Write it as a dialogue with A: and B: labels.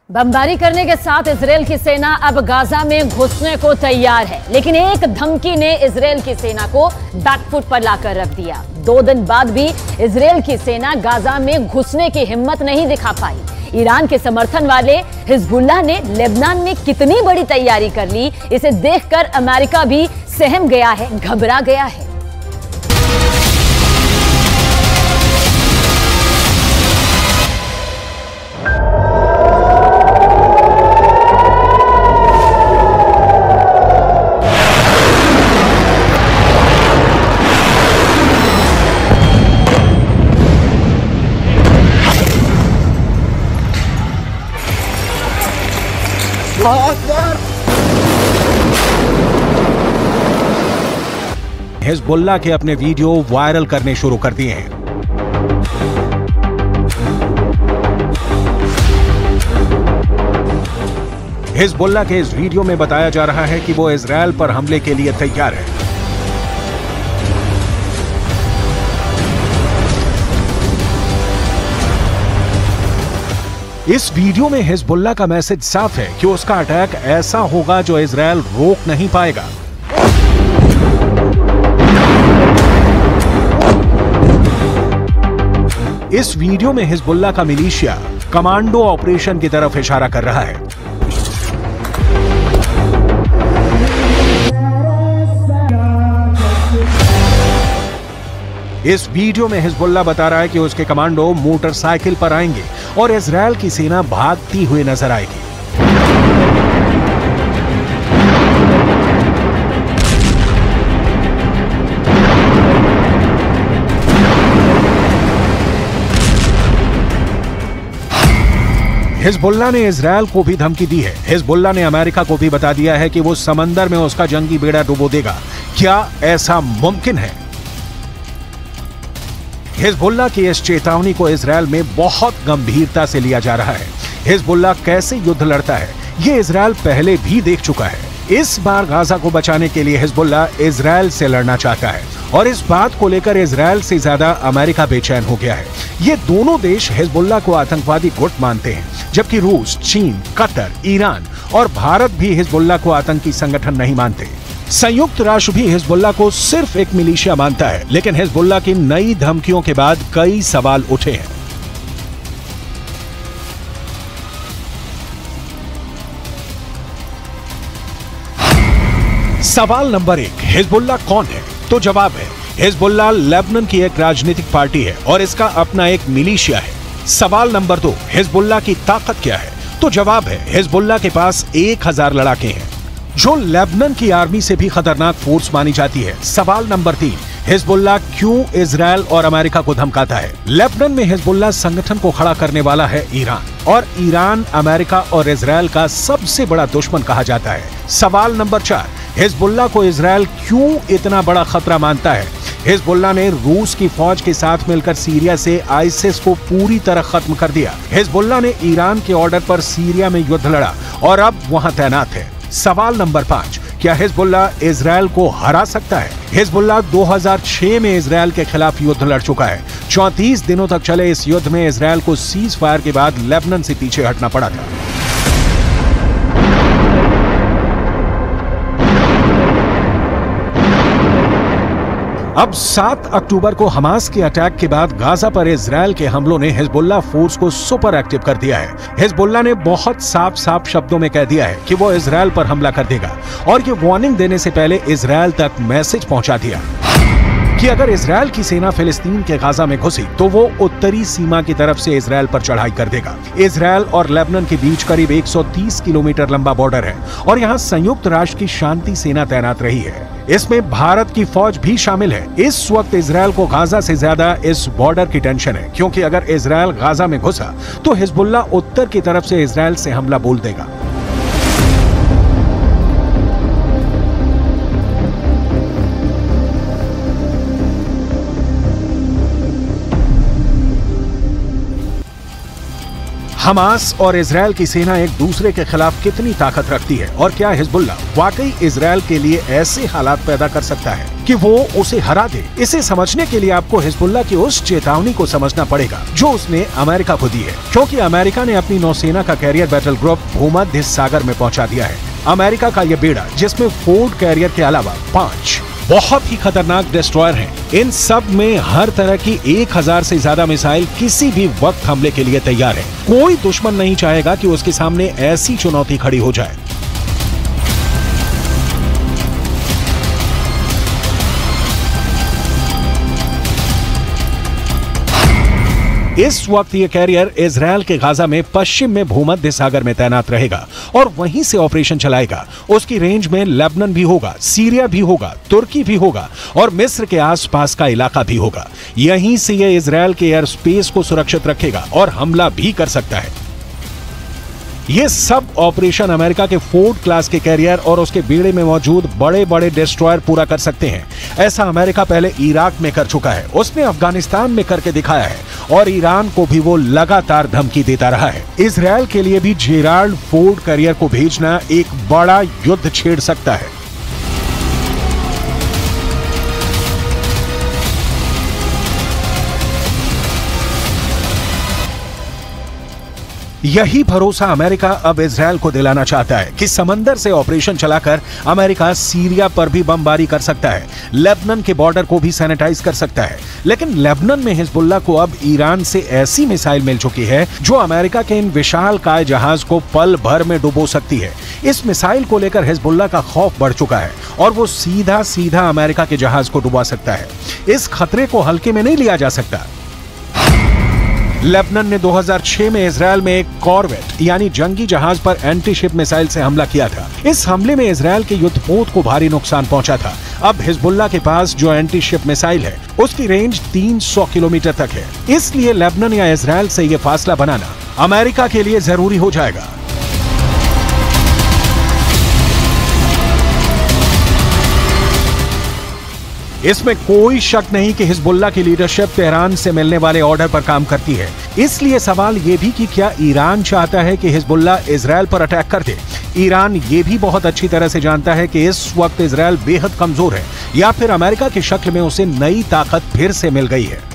A: बमबारी करने के साथ इजरायल की सेना अब गाजा में घुसने को तैयार है, लेकिन एक धमकी ने इजरायल की सेना को बैकफुट पर लाकर रख दिया। 2 दिन बाद भी इजरायल की सेना गाजा में घुसने की हिम्मत नहीं दिखा पाई। ईरान के समर्थन वाले हिजबुल्लाह ने लेबनान में कितनी बड़ी तैयारी कर ली, इसे देखकर अमेरिका भी सहम गया है, घबरा गया है।
B: हिजबुल्लाह के अपने वीडियो वायरल करने शुरू कर दिए हैं। हिजबुल्लाह के इस वीडियो में बताया जा रहा है कि वो इजरायल पर हमले के लिए तैयार है। इस वीडियो में हिजबुल्लाह का मैसेज साफ है कि उसका अटैक ऐसा होगा जो इजरायल रोक नहीं पाएगा। इस वीडियो में हिजबुल्लाह का मिलिशिया कमांडो ऑपरेशन की तरफ इशारा कर रहा है। इस वीडियो में हिजबुल्लाह बता रहा है कि उसके कमांडो मोटरसाइकिल पर आएंगे और इजरायल की सेना भागती हुई नजर आएगी। हिजबुल्लाह ने इजरायल को भी धमकी दी है। हिजबुल्लाह ने अमेरिका को भी बता दिया है कि वो समंदर में उसका जंगी बेड़ा डुबो देगा। क्या ऐसा मुमकिन है? हिजबुल्लाह की इस चेतावनी को इजरायल में बहुत गंभीरता से लिया जा रहा है। हिजबुल्लाह कैसे युद्ध लड़ता है, ये इजरायल पहले भी देख चुका है। इस बार गाजा को बचाने के लिए हिजबुल्लाह इजरायल से लड़ना चाहता है और इस बात को लेकर इजरायल से ज्यादा अमेरिका बेचैन हो गया है। ये दोनों देश हिजबुल्लाह को आतंकवादी गुट मानते हैं, जबकि रूस, चीन, कतर, ईरान और भारत भी हिजबुल्लाह को आतंकी संगठन नहीं मानते। संयुक्त राष्ट्र भी हिजबुल्लाह को सिर्फ एक मिलिशिया मानता है, लेकिन हिजबुल्लाह की नई धमकियों के बाद कई सवाल उठे हैं। सवाल नंबर 1, हिजबुल्लाह कौन है? तो जवाब है, हिजबुल्लाह लेबनान की एक राजनीतिक पार्टी है और इसका अपना एक मिलिशिया है। सवाल नंबर 2, हिजबुल्लाह की ताकत क्या है? तो जवाब है, हिजबुल्लाह के पास 1000 लड़ाके हैं, जो लेबनान की आर्मी से भी खतरनाक फोर्स मानी जाती है। सवाल नंबर 3, हिजबुल्लाह क्यों इजरायल और अमेरिका को धमकाता है? लेबनान में हिजबुल्लाह संगठन को खड़ा करने वाला है ईरान, और ईरान अमेरिका और इजरायल का सबसे बड़ा दुश्मन कहा जाता है। सवाल नंबर 4, हिजबुल्लाह को इजरायल क्यों इतना बड़ा खतरा मानता है? हिजबुल्लाह ने रूस की फौज के साथ मिलकर सीरिया से आईसिस को पूरी तरह खत्म कर दिया। हिजबुल्लाह ने ईरान के ऑर्डर पर सीरिया में युद्ध लड़ा और अब वहां तैनात है। सवाल नंबर 5, क्या हिजबुल्लाह इजरायल को हरा सकता है? हिजबुल्लाह 2006 में इजरायल के खिलाफ युद्ध लड़ चुका है। 34 दिनों तक चले इस युद्ध में इजरायल को सीज फायर के बाद लेबनान से पीछे हटना पड़ा था। अब 7 अक्टूबर को हमास के अटैक के बाद गाजा पर इजरायल के हमलों ने हिजबुल्लाह फोर्स को सुपर एक्टिव कर दिया है। हिजबुल्लाह ने बहुत साफ शब्दों में कह दिया है कि वो इजरायल पर हमला कर देगा, और ये वार्निंग देने से पहले इजरायल तक मैसेज पहुंचा दिया कि अगर इजरायल की सेना फिलिस्तीन के गाजा में घुसी तो वो उत्तरी सीमा की तरफ से इजरायल पर चढ़ाई कर देगा। इजरायल और लेबनान के बीच करीब 130 किलोमीटर लंबा बॉर्डर है और यहाँ संयुक्त राष्ट्र की शांति सेना तैनात रही है। इसमें भारत की फौज भी शामिल है। इस वक्त इजरायल को गाजा से ज्यादा इस बॉर्डर की टेंशन है, क्योंकि अगर इजरायल गाजा में घुसा तो हिजबुल्लाह उत्तर की तरफ से इजरायल से हमला बोल देगा। हमास और इजराइल की सेना एक दूसरे के खिलाफ कितनी ताकत रखती है और क्या हिजबुल्लाह वाकई इजराइल के लिए ऐसे हालात पैदा कर सकता है कि वो उसे हरा दे। इसे समझने के लिए आपको हिजबुल्लाह की उस चेतावनी को समझना पड़ेगा जो उसने अमेरिका को दी है, क्योंकि अमेरिका ने अपनी नौसेना का कैरियर बैटल ग्रुप भूमध्य सागर में पहुंचा दिया है। अमेरिका का यह बेड़ा, जिसमें फोर्ड कैरियर के अलावा 5 बहुत ही खतरनाक डिस्ट्रॉयर हैं, इन सब में हर तरह की 1000 से ज्यादा मिसाइल किसी भी वक्त हमले के लिए तैयार है। कोई दुश्मन नहीं चाहेगा कि उसके सामने ऐसी चुनौती खड़ी हो जाए। इस वक्त ये कैरियर इजराइल के गाजा में पश्चिम में भूमध्य सागर में तैनात रहेगा और वहीं से ऑपरेशन चलाएगा। उसकी रेंज में लेबनान भी होगा, सीरिया भी होगा, तुर्की भी होगा और मिस्र के आसपास का इलाका भी होगा। यहीं से ये इजराइल के एयर स्पेस को सुरक्षित रखेगा और हमला भी कर सकता है। ये सब ऑपरेशन अमेरिका के फोर्ड क्लास के कैरियर और उसके बेड़े में मौजूद बड़े बड़े डिस्ट्रॉयर पूरा कर सकते हैं। ऐसा अमेरिका पहले इराक में कर चुका है, उसने अफगानिस्तान में करके दिखाया है और ईरान को भी वो लगातार धमकी देता रहा है। इजराइल के लिए भी जेराल्ड फोर्ड कैरियर को भेजना एक बड़ा युद्ध छेड़ सकता है। यही भरोसा अमेरिका अब इजराइल को दिलाना चाहता है कि समंदर से ऑपरेशन चलाकर अमेरिका सीरिया पर भी बमबारी कर सकता है, लेबनान के बॉर्डर को भी सैनिटाइज कर सकता है। लेकिन लेबनान में हिजबुल्लाह को अब ईरान से ऐसी मिसाइल मिल चुकी है जो अमेरिका के इन विशालकाय जहाज को पल भर में डुबो सकती है। इस मिसाइल को लेकर हिजबुल्लाह का खौफ बढ़ चुका है और वो सीधा सीधा अमेरिका के जहाज को डुबा सकता है। इस खतरे को हल्के में नहीं लिया जा सकता। लेबनान ने 2006 में इजराइल में एक कॉर्वेट यानी जंगी जहाज पर एंटी शिप मिसाइल से हमला किया था। इस हमले में इजराइल के युद्धपोत को भारी नुकसान पहुंचा था। अब हिजबुल्लाह के पास जो एंटी शिप मिसाइल है उसकी रेंज 300 किलोमीटर तक है। इसलिए लेबनान या इजराइल से यह फासला बनाना अमेरिका के लिए जरूरी हो जाएगा। इसमें कोई शक नहीं कि हिजबुल्लाह की लीडरशिप तेहरान से मिलने वाले ऑर्डर पर काम करती है। इसलिए सवाल ये भी कि क्या ईरान चाहता है कि हिजबुल्लाह इजराइल पर अटैक कर दे। ईरान ये भी बहुत अच्छी तरह से जानता है कि इस वक्त इजराइल बेहद कमजोर है या फिर अमेरिका की शक्ल में उसे नई ताकत फिर से मिल गई है।